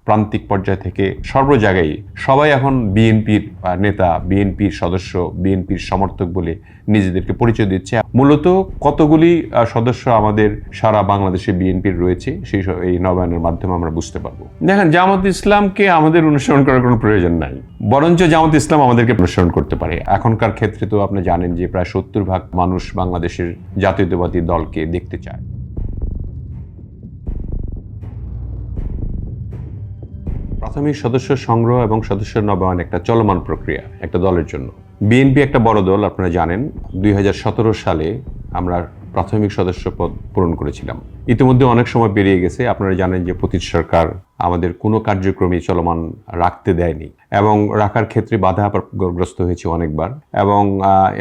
প্রান্তিক পর্যায় থেকে সর্ব জায়গায় সবাই এখন বিএনপির নেতা, বিএনপির সদস্য, বিএনপির সমর্থক বলে নিজেদেরকে পরিচয় দিচ্ছে। মূলত কতগুলি সদস্য আমাদের সারা বাংলাদেশে বিএনপির রয়েছে এই নবায়নের মাধ্যমে আমরা বুঝতে পারবো। দেখেন, জামাত ইসলামকে আমাদের অনুসরণ করার কোনো প্রয়োজন নাই, বরঞ্চ জামাত ইসলাম আমাদেরকে অনুসরণ করতে পারে। এখনকার ক্ষেত্রে তো আপনি জানেন যে প্রায় 70% মানুষ বাংলাদেশের জাতীয়তাবাদী দলকে দেখতে চায়। প্রাথমিক সদস্য সংগ্রহ এবং সদস্য নবায়ন একটা চলমান প্রক্রিয়া একটা দলের জন্য। বিএনপি একটা বড় দল, আপনারা জানেন। 2017 সালে আমরা প্রাথমিক সদস্য পদ পূরণ করেছিলাম। ইতিমধ্যে অনেক সময় পেরিয়ে গেছে। আপনারা জানেন যে পতিত সরকার আমাদের কোনো কার্যক্রমই চলমান রাখতে দেয়নি এবং রাখার ক্ষেত্রে বাধাগ্রস্ত হয়েছে অনেকবার, এবং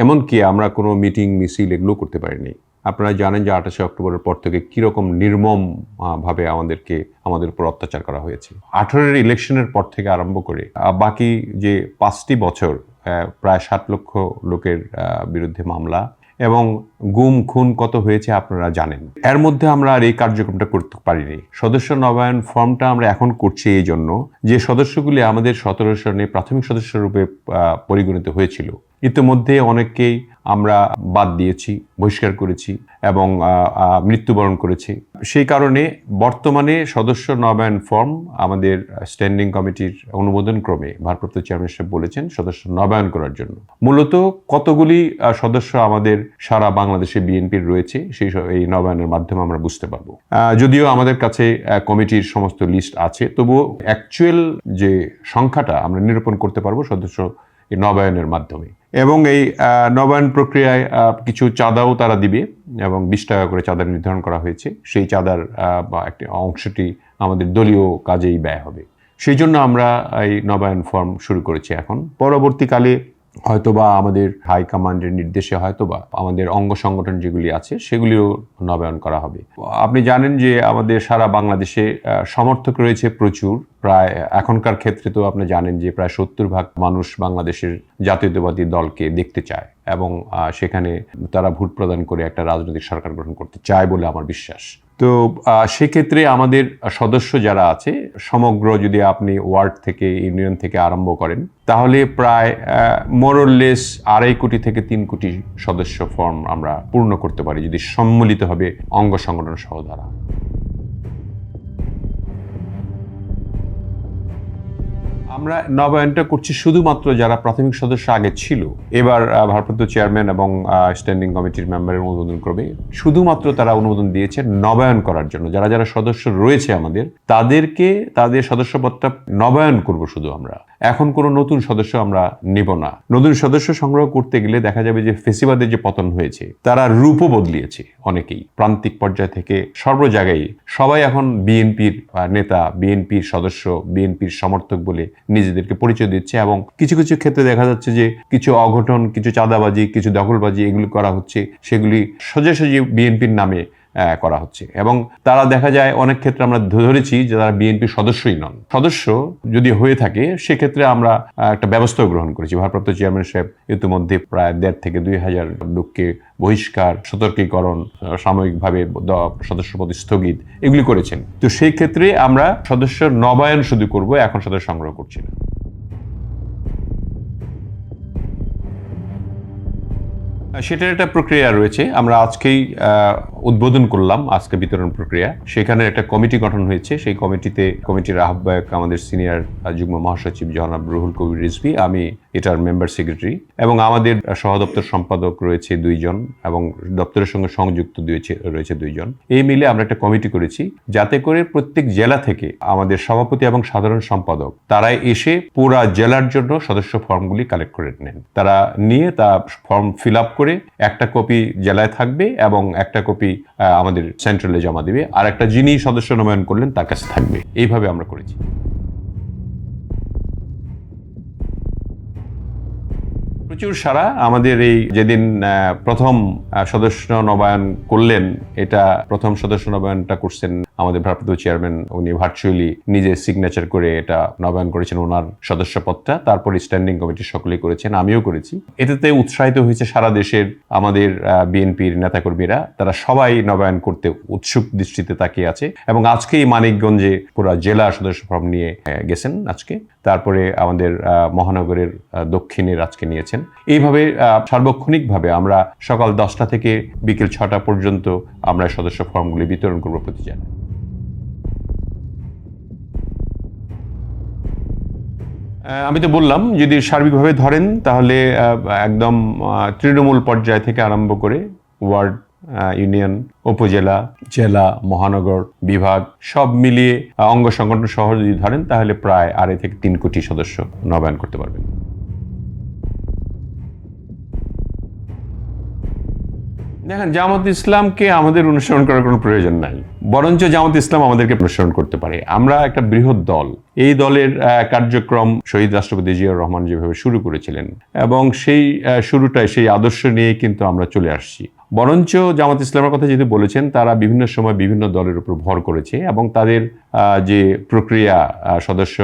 এমনকি আমরা কোনো মিটিং মিছিল এগুলো করতে পারিনি। আপনারা জানেন যে 28 অক্টোবরের পর থেকে কিরকম নির্মম ভাবে আমাদের উপর অত্যাচার করা হয়েছে। 18-এর ইলেকশনের পর থেকে আরম্ভ করে বাকি যে 5টি বছর প্রায় 7 লক্ষ লোকের বিরুদ্ধে মামলা এবং গুম খুন কত হয়েছে আপনারা জানেন। এর মধ্যে আমরা আর এই কার্যক্রমটা করতে পারিনি। সদস্য নবায়ন ফর্মটা আমরা এখন করছি এই জন্য যে সদস্যগুলি আমাদের 17 সনে প্রাথমিক সদস্য রূপে পরিগণিত হয়েছিল, ইতিমধ্যে অনেককেই আমরা বাদ দিয়েছি, বহিষ্কার করেছি এবং মৃত্যুবরণ করেছি। সেই কারণে বর্তমানে সদস্য নবায়ন ফর্ম আমাদের স্ট্যান্ডিং কমিটির অনুমোদন ক্রমে ভারপ্রাপ্ত চেয়ারম্যান সাহেব বলেছেন সদস্য নবায়ন করার জন্য। মূলত কতগুলি সদস্য আমাদের সারা বাংলাদেশে বিএনপির রয়েছে এই নবায়নের মাধ্যমে আমরা বুঝতে পারবো। যদিও আমাদের কাছে কমিটির সমস্ত লিস্ট আছে, তবুও অ্যাকচুয়াল যে সংখ্যাটা আমরা নিরূপণ করতে পারবো সদস্য এই নবায়নের মাধ্যমে। এবং এই নবায়ন প্রক্রিয়ায় কিছু চাঁদাও তারা দিবে এবং 20 টাকা করে চাঁদা নির্ধারণ করা হয়েছে। সেই চাঁদার একটি অংশটি আমাদের দলীয় কাজেই ব্যয় হবে। সেই জন্য আমরা এই নবায়ন ফর্ম শুরু করেছি। এখন পরবর্তীকালে হয়তোবা আমাদের হাইকমান্ডের নির্দেশে হয়তোবা আমাদের অঙ্গ সংগঠন যেগুলি আছে সেগুলিও নবায়ন করা হবে। আপনি জানেন যে আমাদের সারা বাংলাদেশে সমর্থক রয়েছে প্রচুর। প্রায় এখনকার ক্ষেত্রে তো আপনি জানেন যে প্রায় 70% মানুষ বাংলাদেশের জাতীয়তাবাদী দলকে দেখতে চায় এবং সেখানে তারা ভোট প্রদান করে একটা রাজনৈতিক সরকার গঠন করতে চায় বলে আমার বিশ্বাস। তো সেক্ষেত্রে আমাদের সদস্য যারা আছে সমগ্র, যদি আপনি ওয়ার্ড থেকে ইউনিয়ন থেকে আরম্ভ করেন, তাহলে প্রায় মোরলেস 2.5 কোটি থেকে 3 কোটি সদস্য ফর্ম আমরা পূর্ণ করতে পারি যদি সম্মিলিতভাবে অঙ্গ সংগঠন সহ দ্বারা। আমরা নবায়নটা করছি শুধুমাত্র যারা প্রাথমিক সদস্য আগে ছিল। এবার ভারপ্রাপ্ত চেয়ারম্যান এবং স্ট্যান্ডিং কমিটির মেম্বারের অনুমোদন ক্রমে শুধুমাত্র তারা অনুমোদন দিয়েছে নবায়ন করার জন্য। যারা যারা সদস্য রয়েছে আমাদের, তাদের সদস্যপদটা নবায়ন করব শুধু আমরা। এখন কোনো নতুন সদস্য আমরা নিব না। নতুন সদস্য সংগ্রহ করতে গেলে দেখা যাবে যে ফেসিবাদের যে পতন হয়েছে তারা রূপও বদলিয়েছে অনেকেই। প্রান্তিক পর্যায় থেকে সর্ব জায়গায় সবাই এখন বিএনপির নেতা, বিএনপির সদস্য, বিএনপির সমর্থক বলে নিজেদেরকে পরিচয় দিচ্ছে এবং কিছু কিছু ক্ষেত্রে দেখা যাচ্ছে যে কিছু অঘটন, কিছু চাঁদাবাজি, কিছু দখলবাজি এগুলি করা হচ্ছে, সেগুলি সোজাসুজি বিএনপির নামে করা হচ্ছে। এবং তারা দেখা যায় অনেক ক্ষেত্রে আমরা ধরেছি যে তারা বিএনপির সদস্যই নন। সদস্য যদি হয়ে থাকে সেক্ষেত্রে আমরা একটা ব্যবস্থা গ্রহণ করেছি। ভারপ্রাপ্ত চেয়ারম্যান সাহেব ইতিমধ্যে প্রায় 1.5 থেকে 2,000 লোককে বহিষ্কার, সতর্কীকরণ, সাময়িকভাবে সদস্যপদ স্থগিত এগুলি করেছেন। তো সেই ক্ষেত্রে আমরা সদস্য নবায়ন শুধু করব, এখন সদস্য সংগ্রহ করছি না। সেটার একটা প্রক্রিয়া রয়েছে। আমরা আজকেই উদ্বোধন করলাম, আজকে বিতরণ প্রক্রিয়া। সেখানে একটা কমিটি গঠন হয়েছে। সেই কমিটির আহ্বায়ক আমাদের সিনিয়র যুগ্ম মহাসচিব জনাব রুহুল কবির রিজভী, আমি এটার মেম্বার সেক্রেটারি, এবং আমাদের সহদপ্তর সম্পাদক রয়েছে 2 জন এবং দপ্তরের সঙ্গে সংযুক্ত রয়েছে 2 জন। এই মিলে আমরা একটা কমিটি করেছি যাতে করে প্রত্যেক জেলা থেকে আমাদের সভাপতি এবং সাধারণ সম্পাদক তারা এসে পুরা জেলার জন্য সদস্য ফর্মগুলি কালেক্ট করে নেন। তারা নিয়ে ফর্ম ফিল আপ করে একটা কপি জেলায় থাকবে এবং একটা কপি আমাদের সেন্ট্রালে জমা দিবে, আর একটা যিনি সদস্য নবায়ন করলেন তার কাছে থাকবে। এইভাবে আমরা করেছি। প্রচুর সারা আমাদের এই যেদিন প্রথম সদস্য নবায়ন করলেন, এটা প্রথম সদস্য নবায়নটা করছেন আমাদের ভারপ্রাপ্ত চেয়ারম্যান উনি ভার্চুয়ালি নিজে সিগনেচার করে এটা নবায়ন করেছেন ওনার সদস্যপদটা, তারপরে স্ট্যান্ডিং কমিটির সকলেই করেছেন, আমিও করেছি। এটাতে উৎসাহিত হয়েছে সারা দেশের আমাদের বিএনপির নেতাকর্মীরা, তারা সবাই নবায়ন করতে উৎসুক দৃষ্টিতে তাকিয়ে আছে এবং আজকেই মানিকগঞ্জে পুরো জেলা সদস্য ফর্ম নিয়ে গেছেন আজকে, তারপরে আমাদের মহানগরের দক্ষিণের আজকে নিয়েছেন। এইভাবে সার্বক্ষণিকভাবে আমরা সকাল 10টা থেকে বিকেল 6টা পর্যন্ত আমরা সদস্য ফর্মগুলি বিতরণ করবো প্রতি জেলায়। আমি তো বললাম, যদি সার্বিকভাবে ধরেন তাহলে একদম তৃণমূল পর্যায় থেকে আরম্ভ করে ওয়ার্ড, ইউনিয়ন, উপজেলা, জেলা, মহানগর, বিভাগ সব মিলিয়ে অঙ্গ সংগঠন সহ যদি ধরেন তাহলে প্রায় 2.5 থেকে 3 কোটি সদস্য নবায়ন করতে পারবেন। দেখেন, জামাত ইসলামকে আমাদের অনুসরণ করার কোনো প্রয়োজন নাই, বরঞ্চ জামাত ইসলাম আমাদেরকে অনুসরণ করতে পারে। আমরা একটা বৃহৎ দল, এই দলের কার্যক্রম শহীদ রাষ্ট্রপতি জিয়াউর রহমান যেভাবে শুরু করেছিলেন এবং সেই শুরুটায় সেই আদর্শ নিয়ে কিন্তু আমরা চলে আসছি। বরঞ্চ জামাত ইসলামের কথা যেহেতু বলেছেন, তারা বিভিন্ন সময় বিভিন্ন দলের উপর ভর করেছে এবং তাদের যে প্রক্রিয়া সদস্য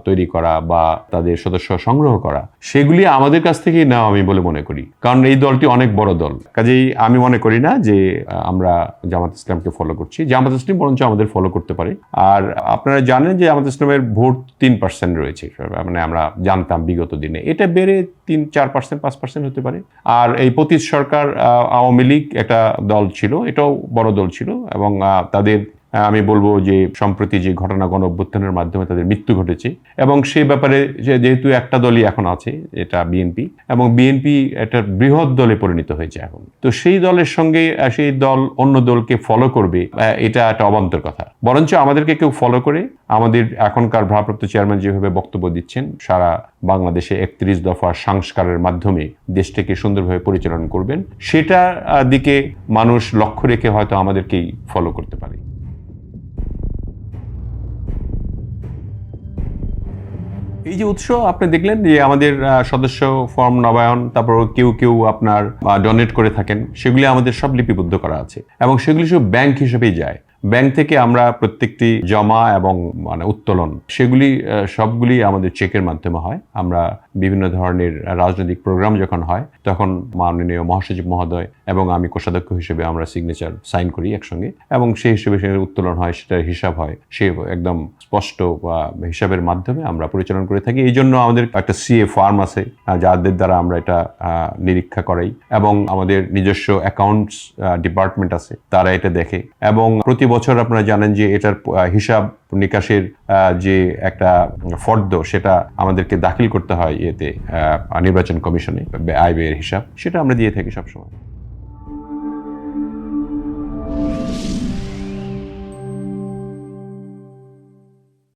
তৈরি করা বা তাদের সদস্য সংগ্রহ করা, সেগুলি আমাদের কাছ থেকেই নেওয়া আমি বলে মনে করি। কারণ এই দলটি অনেক বড় দল, কাজেই আমি মনে করি না যে আমরা জামাত ইসলামকে ফলো করছি। জামাত ইসলাম বরঞ্চ আমাদের ফলো করতে পারে। আর আপনারা জানেন যে জামাত ইসলামের ভোট 3% রয়েছে, মানে আমরা জানতাম বিগত দিনে, এটা বেড়ে 3-4%, 5% হতে পারে। আর এই পতিত সরকার আওয়ামী লীগ একটা দল ছিল, এটাও বড় দল ছিল এবং তাদের আমি বলবো যে সম্প্রতি যে ঘটনা গণ অভ্যুত্থানের মাধ্যমে তাদের মৃত্যু ঘটেছে এবং সে ব্যাপারে যেহেতু একটা দলই এখন আছে, এটা বিএনপি, এবং বিএনপি একটা বৃহৎ দলে পরিণত হয়েছে এখন। তো সেই দলের সঙ্গে সেই দল অন্য দলকে ফলো করবে, এটা একটা অবান্তর কথা। বরঞ্চ আমাদেরকে কেউ ফলো করে আমাদের এখনকার ভারপ্রাপ্ত চেয়ারম্যান যেভাবে বক্তব্য দিচ্ছেন, সারা বাংলাদেশে 31 দফা সংস্কারের মাধ্যমে দেশটাকে সুন্দরভাবে পরিচালনা করবেন, সেটা দিকে মানুষ লক্ষ্য রেখে হয়তো আমাদেরকেই ফলো করতে পারে। এই যে উৎস আপনি দেখলেন যে আমাদের সদস্য ফর্ম নবায়ন, তারপর কেউ কেউ আপনার ডোনেট করে থাকেন, সেগুলি আমাদের সব লিপিবদ্ধ করা আছে এবং সেগুলি সব ব্যাংক হিসেবেই যায়। ব্যাংক থেকে আমরা প্রত্যেকটি জমা এবং মানে উত্তোলন সেগুলি সবগুলি আমাদের চেকের মাধ্যমে হয়। আমরা বিভিন্ন ধরনের রাজনৈতিক প্রোগ্রাম যখন হয় তখন মাননীয় মহাসচিব মহোদয় এবং আমি কোষাধ্যক্ষ হিসেবে আমরা সিগনেচার সাইন করি একসঙ্গে এবং সেই হিসেবে সেটা উত্তোলন হয়, সেটার হিসাব হয়, সে একদম স্পষ্ট হিসাবের মাধ্যমে আমরা পরিচালনা করে থাকি। এই জন্য আমাদের একটা সিএ ফার্ম আছে যাদের দ্বারা আমরা এটা নিরীক্ষা করাই এবং আমাদের নিজস্ব অ্যাকাউন্টস ডিপার্টমেন্ট আছে, তারা এটা দেখে এবং প্রতি বছর আপনারা জানেন যে এটার হিসাব নিকাশের যে একটা ফর্দ সেটা আমাদেরকে দাখিল করতে হয় ইয়েতে নির্বাচন কমিশনে, আয় ব্যয়ের হিসাব, সেটা আমরা দিয়ে থাকি সবসময়।